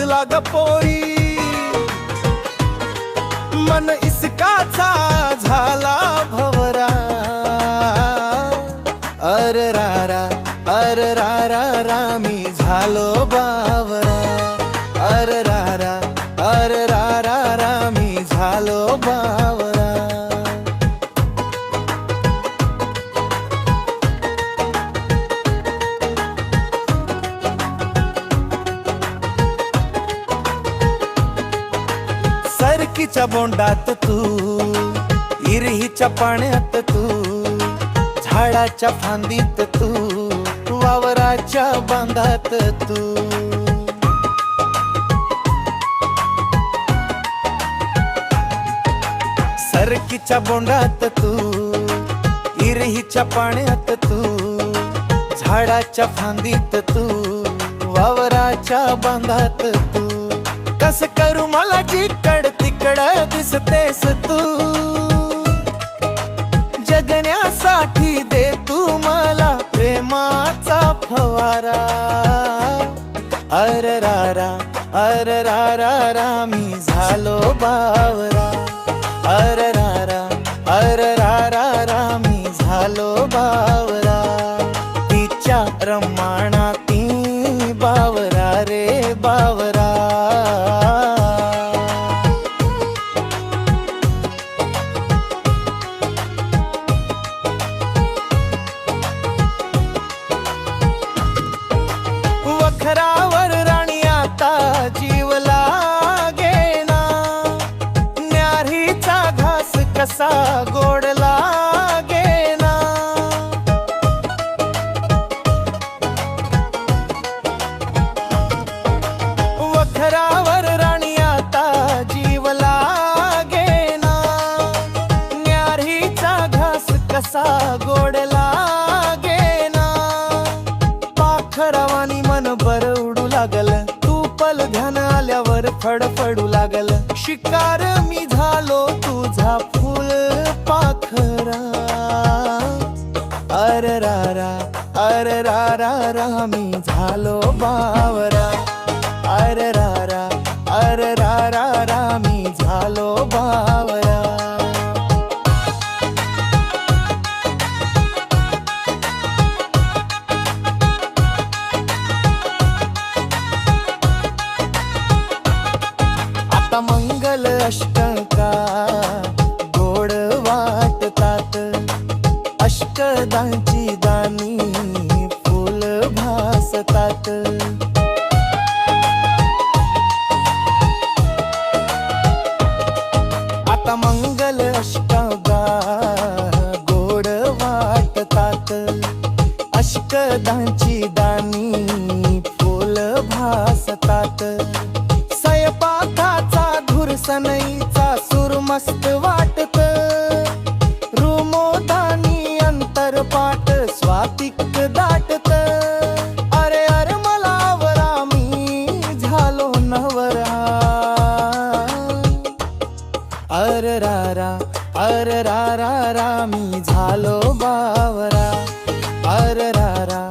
रुसला ग पोरी, मन इसकाचा झाला भवरा. अर रारा मी झालो बावरा. अर रारा मी झालो बावरा. सरकीच्या बोंडात तू, इरहीच्या पाण्यात तू, झाडाच्या फांदीत तू, वावराच्या बांधात तू. सरकीच्या बोंडात तू, इरहीच्या पाण्यात तू, झाडाच्या फांदीत तू, वावराच्या बांधात तू. कस करू मला जिकड तिकड दिसतेस तू, जगण्यासाठी दे तू मला प्रेमाचा फवारा. अर रारा मी झालो बावरा. अर रारा मी झालो बावरा. तिच्या रमानाती बावरा रे बावरा. वखरावर राणी आता जीव लागेना, न्यारीचा घास कसा गोड लागेना. वखरावर राणी आता जीव लागेना, न्यारीचा घास कसा गोड लागेना. पाखरावानी मन बर उडू लागल, तू पल ध्यान आल्यावर फडफडू लागल. शिकार मी झालो तुझा फुल पाखरा. अर रारा मी झालो बावरा. अर रारा मी झालो बावरा. आता मंगल अष्टका गोड वाटतात, अष्टदांची दानी फुल भासतात. आता मंगल अष्टका गोड वाटतात, अष्टदांची दानी फुल भासतात. स्वयंपाकाचा धूर सनईचा सूर मस्त वाटत, रुमोदानी अंतरपाट स्वातिक दाटत. अरे मला वरा मी झालो नवरा. अर रारा मी झालो बावरा. अर रारा